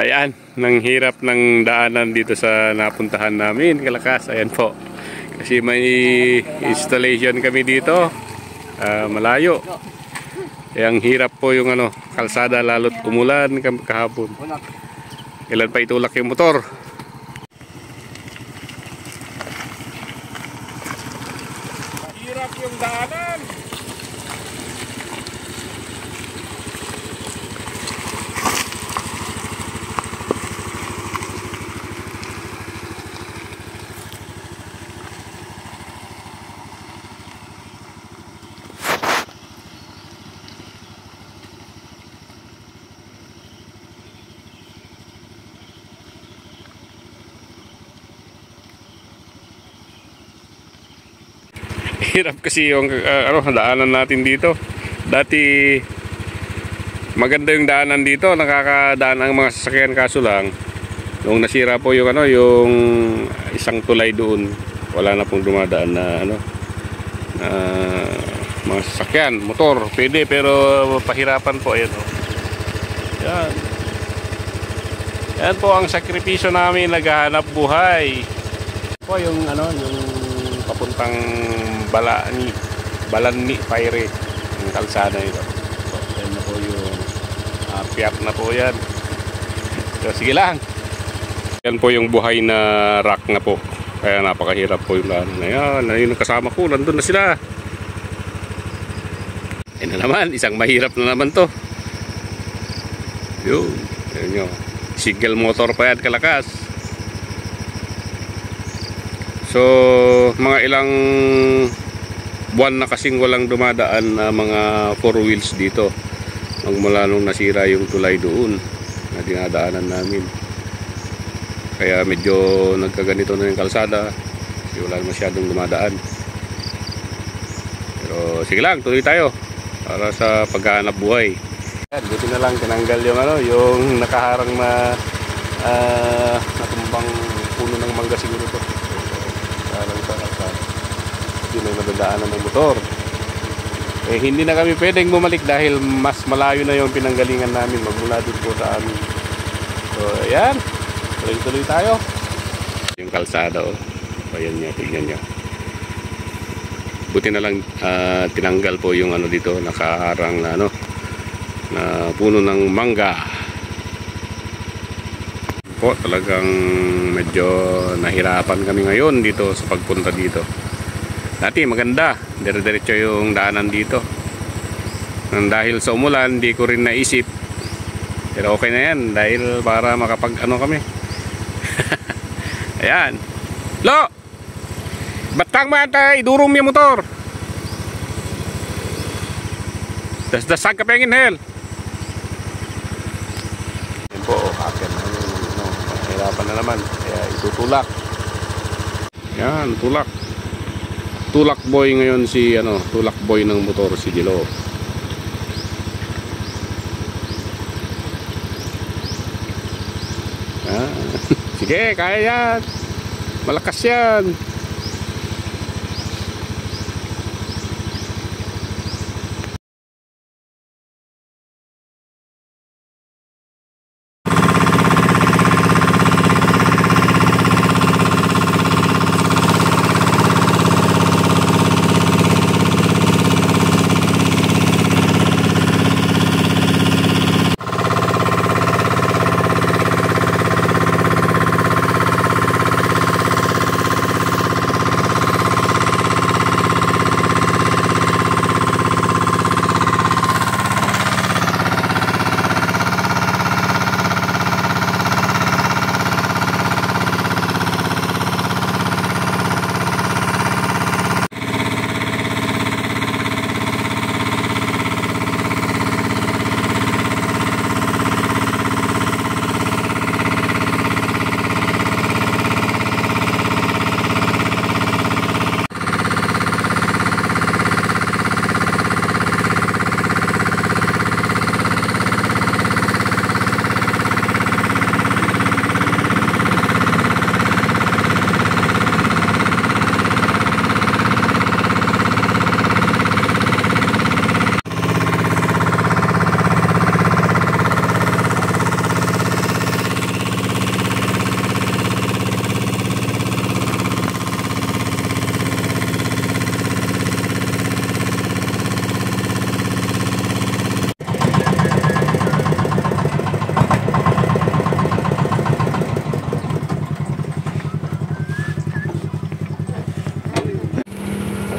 Ayan, nang hirap ng daanan dito sa napuntahan namin, Kalakas. Ayan po. Kasi may installation kami dito. Malayo. Kaya ang hirap po yung kalsada lalo't umulan kahapon. Kailan pa itulak yung motor? Mahirap yung daanan. Hirap kasi yung daanan natin dito. Dati maganda yung daanan dito, nakakadaan ang mga sasakyan, kaso lang nung nasira po yung yung isang tulay doon, wala na pong dumadaan na mga sasakyan, motor. Pwede pero pahirapan po. Ayan Yan. Yan po ang sakripisyo namin, naghahanap buhay. Po yung yung papuntang Balani Fire, yung kalsada ito. So, yan na po yung piyak na po yan. So, sige lang. Yan po yung buhay na rock na po. Kaya napakahirap po yung daan na yan. Ayun ang kasama ko, nandun na sila. Yan na naman, isang mahirap na naman to. Yun, yun. Single motor pa yan, Kalakas. So, mga ilang buwan na kasing walang dumadaan na mga 4 wheels dito. Magmula nung nasira yung tulay doon na dinadaanan namin. Kaya medyo nagkaganito na yung kalsada. Kasi wala masyadong dumadaan. Pero sige lang, tuloy tayo para sa paghahanap buhay. Buti na lang tinanggal yung yung nakaharang na natumbang puno ng mangga siguro to. Hindi na nadadaanan ng motor. Hindi na kami pwedeng bumalik dahil mas malayo na yung pinanggalingan namin magmula dito po sa amin. So ayan, tuloy-tuloy tayo. Yung kalsada ayan niya, tignan niya. Buti na lang tinanggal po yung dito, nakaharang na na puno ng mangga. Po, talagang medyo nahirapan kami ngayon dito sa pagpunta dito. Dati maganda, dire-diretso yung daanan dito. Dahil sa umulan, di ko rin naisip. Pero okay na yan, dahil para makapag kami. Ayan. Lo! Batang matay, durong yung motor. Das-dasan ka pengin, hel. Yan po, akin. Mahirapan na naman. Kaya itutulak. Yan, tulak. Tulak boy ngayon si tulak boy ng motor si Dilo. Sige, kaya yan. Malakas yan.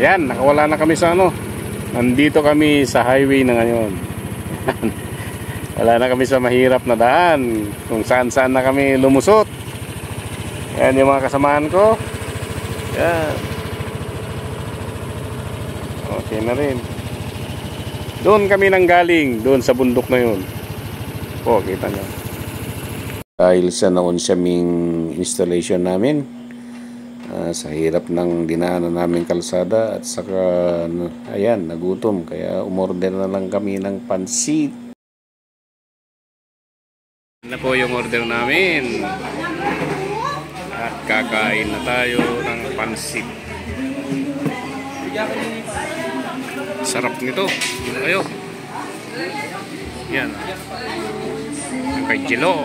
Ayan, nakawala na kami sa ano. Nandito kami sa highway na ngayon. Wala na kami sa mahirap na daan. Kung saan saan na kami lumusot. Ayan yung mga kasamaan ko. Ayan. Okay na rin. Doon kami nanggaling. Doon sa bundok na yun. O, kita nyo. Dahil sa naunsyaming installation namin, sa hirap ng dinaanan namin kalsada at saka ayan, nagutom, kaya umorder na lang kami ng pansit. Na po yung order namin at kakain na tayo ng pansit. Sarap nito. Yun kayo. Yan. Yung kay Jilo.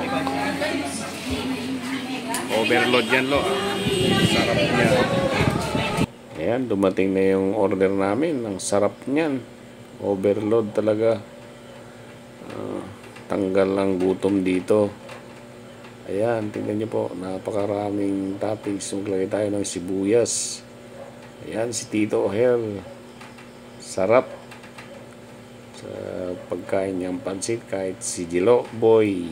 Overload yan, lo. Sarap niya. Ayan, dumating na yung order namin. Ang sarap niyan. Overload talaga. Tanggal ang gutom dito. Ayan, tingnan nyo po. Napakaraming toppings. Maglagay tayo ng sibuyas. Ayan, si Tito Ohel. Sarap. Sa pagkain niyang pansit kahit si Jilo Boy.